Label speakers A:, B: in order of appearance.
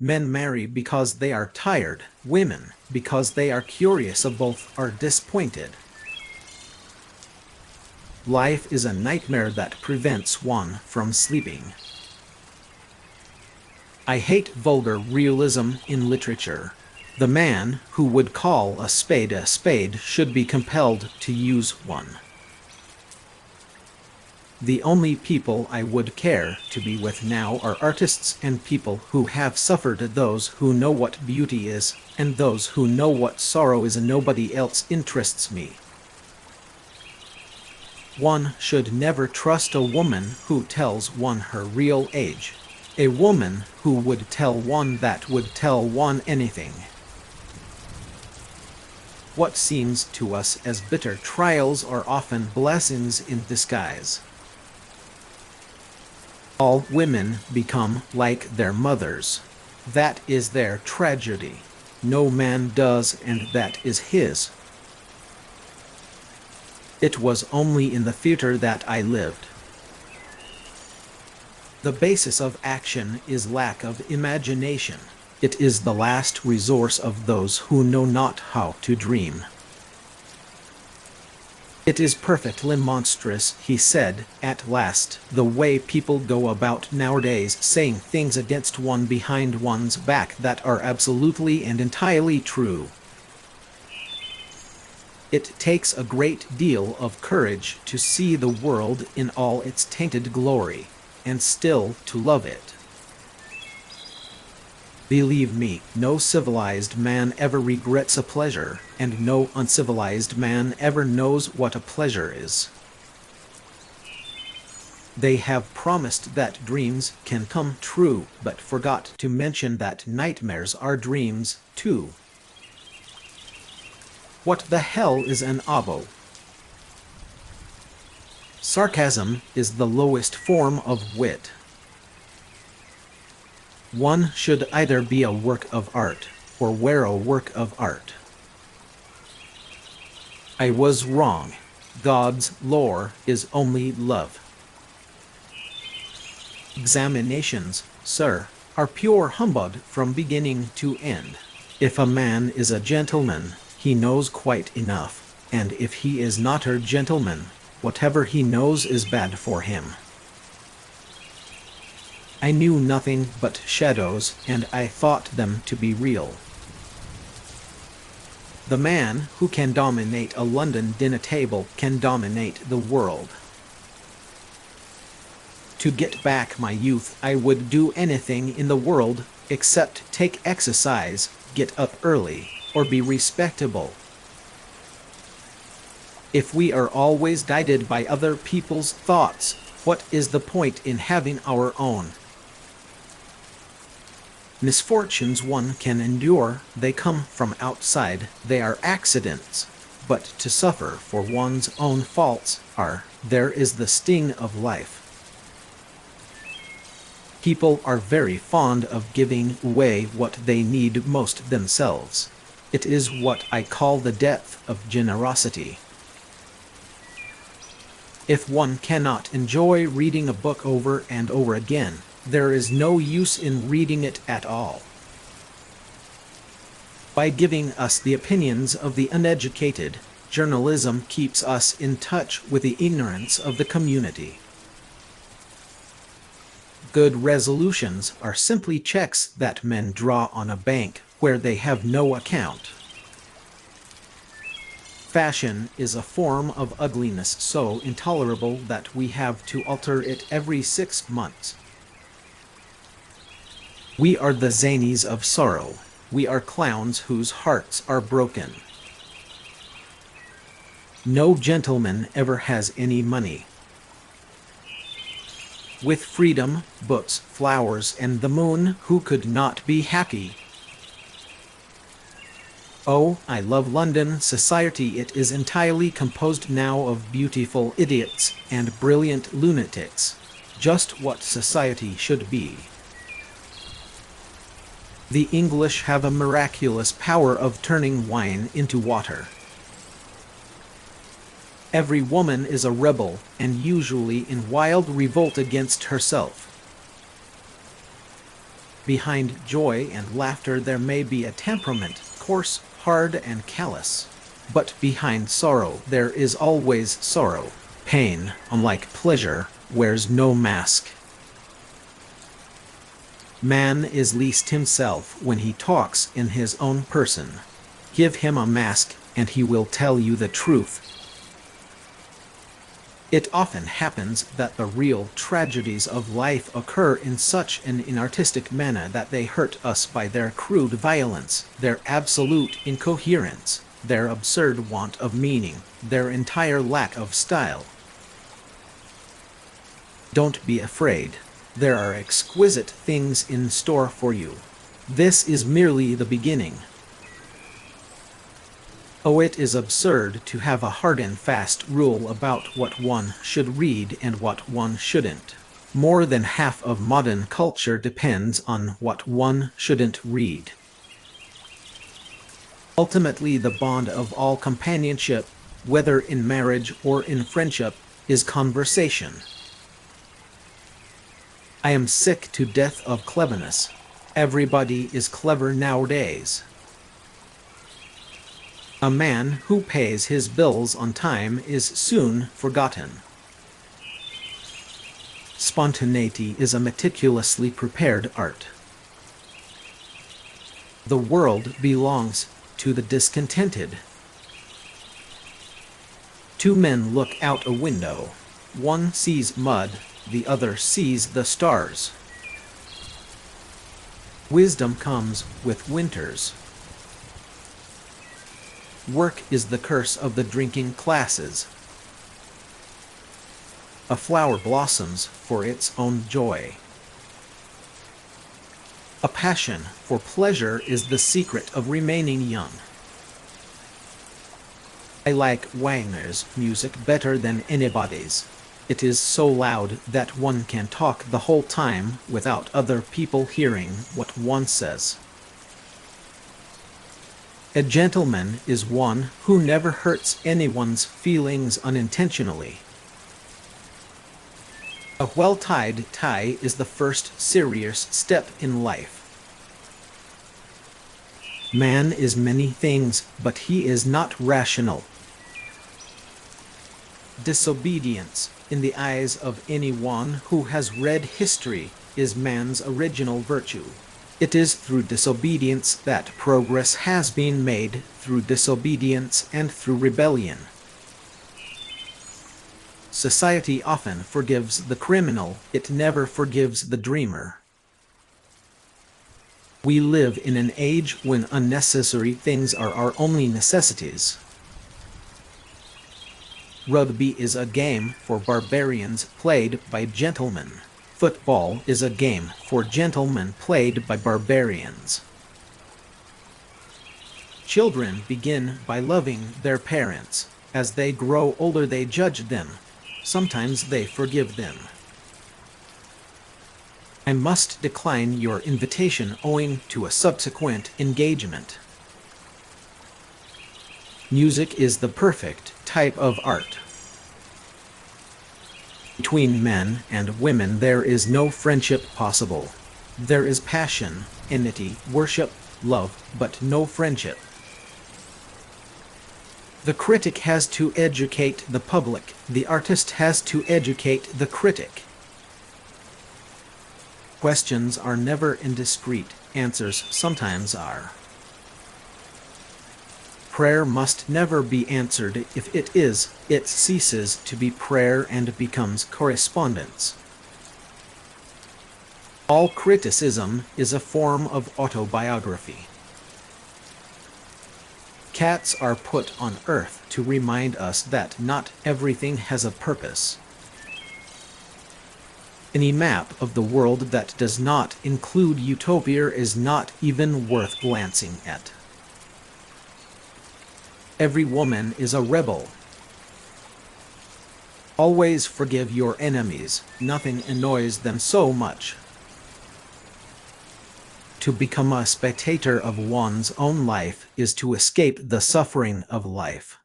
A: Men marry because they are tired, women because they are curious, both are disappointed. Life is a nightmare that prevents one from sleeping. I hate vulgar realism in literature. The man who would call a spade should be compelled to use one. The only people I would care to be with now are artists and people who have suffered, those who know what beauty is, and those who know what sorrow is. Nobody else interests me. One should never trust a woman who tells one her real age. A woman who would tell one that would tell one anything. What seems to us as bitter trials are often blessings in disguise. All women become like their mothers. That is their tragedy. No man does, and that is his. It was only in the theater that I lived. The basis of action is lack of imagination. It is the last resource of those who know not how to dream. It is perfectly monstrous, he said, at last, the way people go about nowadays saying things against one behind one's back that are absolutely and entirely true. It takes a great deal of courage to see the world in all its tainted glory, and still to love it. Believe me, no civilized man ever regrets a pleasure, and no uncivilized man ever knows what a pleasure is. They have promised that dreams can come true, but forgot to mention that nightmares are dreams, too. What the hell is an oboe? Sarcasm is the lowest form of wit. One should either be a work of art, or wear a work of art. I was wrong. God's lore is only love. Examinations, sir, are pure humbug from beginning to end. If a man is a gentleman, he knows quite enough, and if he is not a gentleman, whatever he knows is bad for him. I knew nothing but shadows, and I thought them to be real. The man who can dominate a London dinner table can dominate the world. To get back my youth, I would do anything in the world except take exercise, get up early, or be respectable. If we are always guided by other people's thoughts, what is the point in having our own? Misfortunes one can endure, they come from outside, they are accidents. But to suffer for one's own faults there is the sting of life. People are very fond of giving away what they need most themselves. It is what I call the death of generosity. If one cannot enjoy reading a book over and over again, there is no use in reading it at all. By giving us the opinions of the uneducated, journalism keeps us in touch with the ignorance of the community. Good resolutions are simply checks that men draw on a bank where they have no account. Fashion is a form of ugliness so intolerable that we have to alter it every 6 months. We are the zanies of sorrow. We are clowns whose hearts are broken. No gentleman ever has any money. With freedom, books, flowers, and the moon, who could not be happy? Oh, I love London society. It is entirely composed now of beautiful idiots and brilliant lunatics. Just what society should be. The English have a miraculous power of turning wine into water. Every woman is a rebel, and usually in wild revolt against herself. Behind joy and laughter there may be a temperament, coarse, hard, and callous. But behind sorrow there is always sorrow. Pain, unlike pleasure, wears no mask. Man is least himself when he talks in his own person. Give him a mask, and he will tell you the truth. It often happens that the real tragedies of life occur in such an inartistic manner that they hurt us by their crude violence, their absolute incoherence, their absurd want of meaning, their entire lack of style. Don't be afraid. There are exquisite things in store for you. This is merely the beginning. Oh, it is absurd to have a hard and fast rule about what one should read and what one shouldn't. More than half of modern culture depends on what one shouldn't read. Ultimately, the bond of all companionship, whether in marriage or in friendship, is conversation. I am sick to death of cleverness. Everybody is clever nowadays. A man who pays his bills on time is soon forgotten. Spontaneity is a meticulously prepared art. The world belongs to the discontented. Two men look out a window. One sees mud, the other sees the stars. Wisdom comes with winters. Work is the curse of the drinking classes. A flower blossoms for its own joy. A passion for pleasure is the secret of remaining young. I like Wagner's music better than anybody's. It is so loud that one can talk the whole time without other people hearing what one says. A gentleman is one who never hurts anyone's feelings unintentionally. A well-tied tie is the first serious step in life. Man is many things, but he is not rational. Disobedience, in the eyes of anyone who has read history, is man's original virtue. It is through disobedience that progress has been made, through disobedience and through rebellion. Society often forgives the criminal, it never forgives the dreamer. We live in an age when unnecessary things are our only necessities. Rugby is a game for barbarians played by gentlemen. Football is a game for gentlemen played by barbarians. Children begin by loving their parents. As they grow older, they judge them. Sometimes they forgive them. I must decline your invitation owing to a subsequent engagement. Music is the perfect type of art. Between men and women there is no friendship possible. There is passion, enmity, worship, love, but no friendship. The critic has to educate the public. The artist has to educate the critic. Questions are never indiscreet. Answers sometimes are. Prayer must never be answered. If it is, it ceases to be prayer and becomes correspondence. All criticism is a form of autobiography. Cats are put on earth to remind us that not everything has a purpose. Any map of the world that does not include utopia is not even worth glancing at. Every woman is a rebel. Always forgive your enemies. Nothing annoys them so much. To become a spectator of one's own life is to escape the suffering of life.